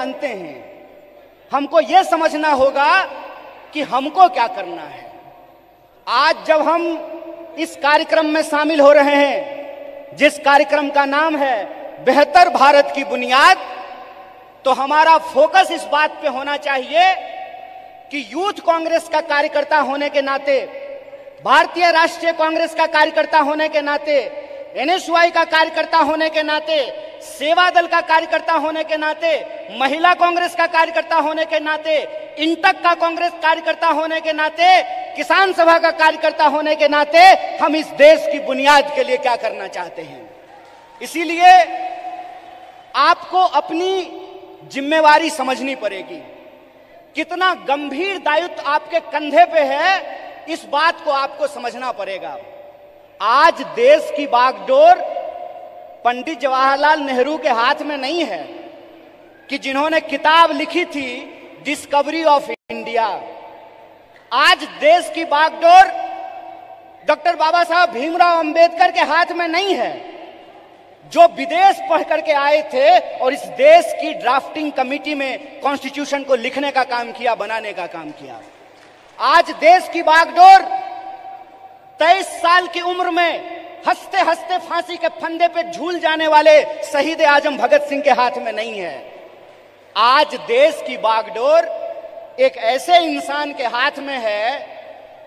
जानते हैं, हमको यह समझना होगा कि हमको क्या करना है। आज जब हम इस कार्यक्रम में शामिल हो रहे हैं, जिस कार्यक्रम का नाम है बेहतर भारत की बुनियाद, तो हमारा फोकस इस बात पे होना चाहिए कि यूथ कांग्रेस का कार्यकर्ता होने के नाते, भारतीय राष्ट्रीय कांग्रेस का कार्यकर्ता होने के नाते, एनएसयूआई का कार्यकर्ता होने के नाते, सेवा दल का कार्यकर्ता होने के नाते, महिला कांग्रेस का कार्यकर्ता होने के नाते, इंटक का कांग्रेस कार्यकर्ता होने के नाते, किसान सभा का कार्यकर्ता होने के नाते हम इस देश की बुनियाद के लिए क्या करना चाहते हैं। इसीलिए आपको अपनी जिम्मेवारी समझनी पड़ेगी। कितना गंभीर दायित्व आपके कंधे पे है, इस बात को आपको समझना पड़ेगा। आज देश की बागडोर पंडित जवाहरलाल नेहरू के हाथ में नहीं है कि जिन्होंने किताब लिखी थी डिस्कवरी ऑफ इंडिया। आज देश की बागडोर डॉक्टर बाबा साहब भीमराव अंबेडकर के हाथ में नहीं है, जो विदेश पढ़ करके आए थे और इस देश की ड्राफ्टिंग कमेटी में कॉन्स्टिट्यूशन को लिखने का काम किया, बनाने का काम किया। आज देश की बागडोर 23 साल की उम्र में हंसते हंसते फांसी के फंदे पे झूल जाने वाले शहीद आजम भगत सिंह के हाथ में नहीं है। आज देश की बागडोर एक ऐसे इंसान के हाथ में है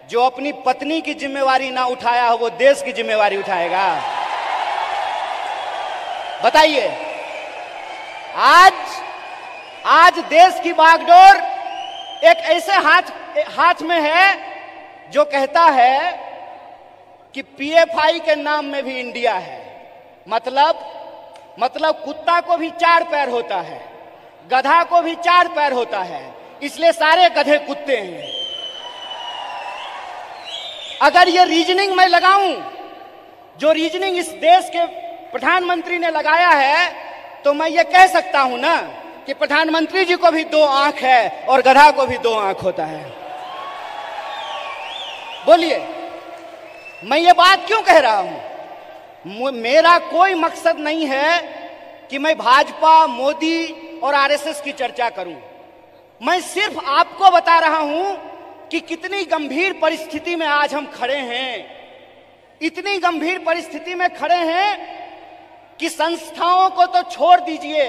जो अपनी पत्नी की जिम्मेवारी ना उठाया हो, वो देश की जिम्मेवारी उठाएगा। बताइए, आज देश की बागडोर एक ऐसे हाथ में है जो कहता है कि पीएफआई के नाम में भी इंडिया है। मतलब कुत्ता को भी 4 पैर होता है, गधा को भी 4 पैर होता है, इसलिए सारे गधे कुत्ते हैं। अगर ये रीजनिंग मैं लगाऊं, जो रीजनिंग इस देश के प्रधानमंत्री ने लगाया है, तो मैं ये कह सकता हूं ना कि प्रधानमंत्री जी को भी 2 आंख है और गधा को भी 2 आंख होता है। बोलिए, मैं ये बात क्यों कह रहा हूं? मेरा कोई मकसद नहीं है कि मैं भाजपा, मोदी और आरएसएस की चर्चा करूं। मैं सिर्फ आपको बता रहा हूं कि कितनी गंभीर परिस्थिति में आज हम खड़े हैं। इतनी गंभीर परिस्थिति में खड़े हैं कि संस्थाओं को तो छोड़ दीजिए,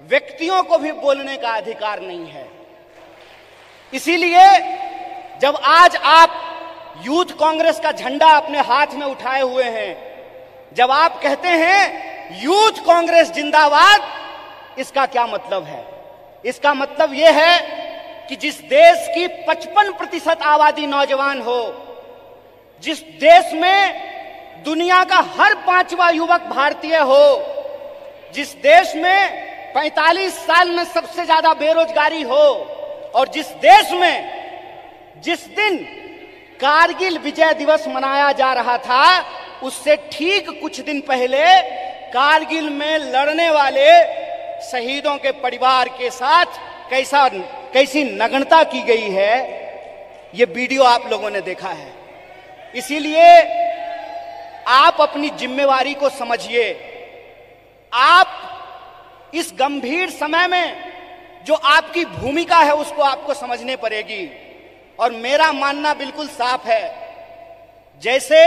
व्यक्तियों को भी बोलने का अधिकार नहीं है। इसीलिए जब आज आप यूथ कांग्रेस का झंडा अपने हाथ में उठाए हुए हैं, जब आप कहते हैं यूथ कांग्रेस जिंदाबाद, इसका क्या मतलब है? इसका मतलब यह है कि जिस देश की 55% आबादी नौजवान हो, जिस देश में दुनिया का हर 5वां युवक भारतीय हो, जिस देश में 45 साल में सबसे ज्यादा बेरोजगारी हो, और जिस देश में जिस दिन कारगिल विजय दिवस मनाया जा रहा था, उससे ठीक कुछ दिन पहले कारगिल में लड़ने वाले शहीदों के परिवार के साथ कैसी नग्नता की गई है, ये वीडियो आप लोगों ने देखा है। इसीलिए आप अपनी जिम्मेवारी को समझिए। आप इस गंभीर समय में जो आपकी भूमिका है उसको आपको समझने पड़ेगी। और मेरा मानना बिल्कुल साफ है, जैसे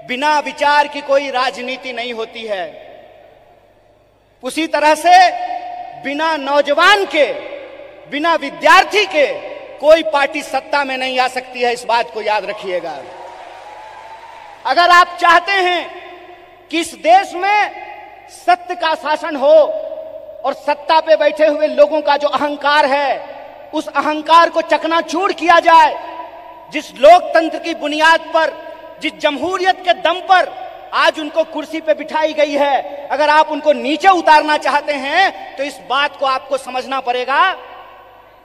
बिना विचार की कोई राजनीति नहीं होती है, उसी तरह से बिना नौजवान के, बिना विद्यार्थी के कोई पार्टी सत्ता में नहीं आ सकती है। इस बात को याद रखिएगा। अगर आप चाहते हैं कि इस देश में सत्य का शासन हो और सत्ता पे बैठे हुए लोगों का जो अहंकार है, उस अहंकार को चकनाचूर किया जाए, जिस लोकतंत्र की बुनियाद पर, जिस जमहूरियत के दम पर आज उनको कुर्सी पे बिठाई गई है, अगर आप उनको नीचे उतारना चाहते हैं तो इस बात को आपको समझना पड़ेगा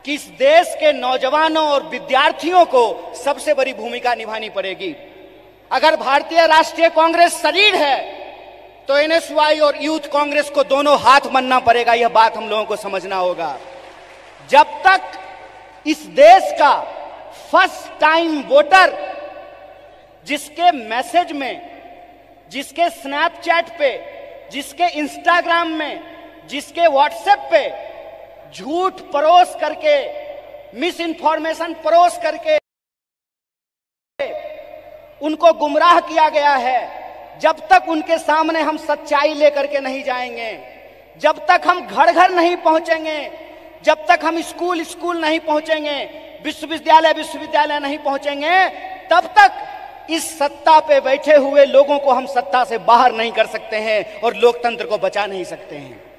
कि इस देश के नौजवानों और विद्यार्थियों को सबसे बड़ी भूमिका निभानी पड़ेगी। अगर भारतीय राष्ट्रीय कांग्रेस शरीर है तो एनएसयूआई और यूथ कांग्रेस को दोनों हाथ बनना पड़ेगा। यह बात हम लोगों को समझना होगा। जब तक इस देश का फर्स्ट टाइम वोटर, जिसके मैसेज में, जिसके स्नैपचैट पे, जिसके इंस्टाग्राम में, जिसके व्हाट्सएप पे झूठ परोस करके, मिस इन्फॉर्मेशन परोस करके उनको गुमराह किया गया है, जब तक उनके सामने हम सच्चाई लेकर के नहीं जाएंगे, जब तक हम घर घर नहीं पहुंचेंगे, जब तक हम स्कूल स्कूल नहीं पहुंचेंगे, विश्वविद्यालय विश्वविद्यालय नहीं पहुंचेंगे, तब तक इस सत्ता पे बैठे हुए लोगों को हम सत्ता से बाहर नहीं कर सकते हैं और लोकतंत्र को बचा नहीं सकते हैं।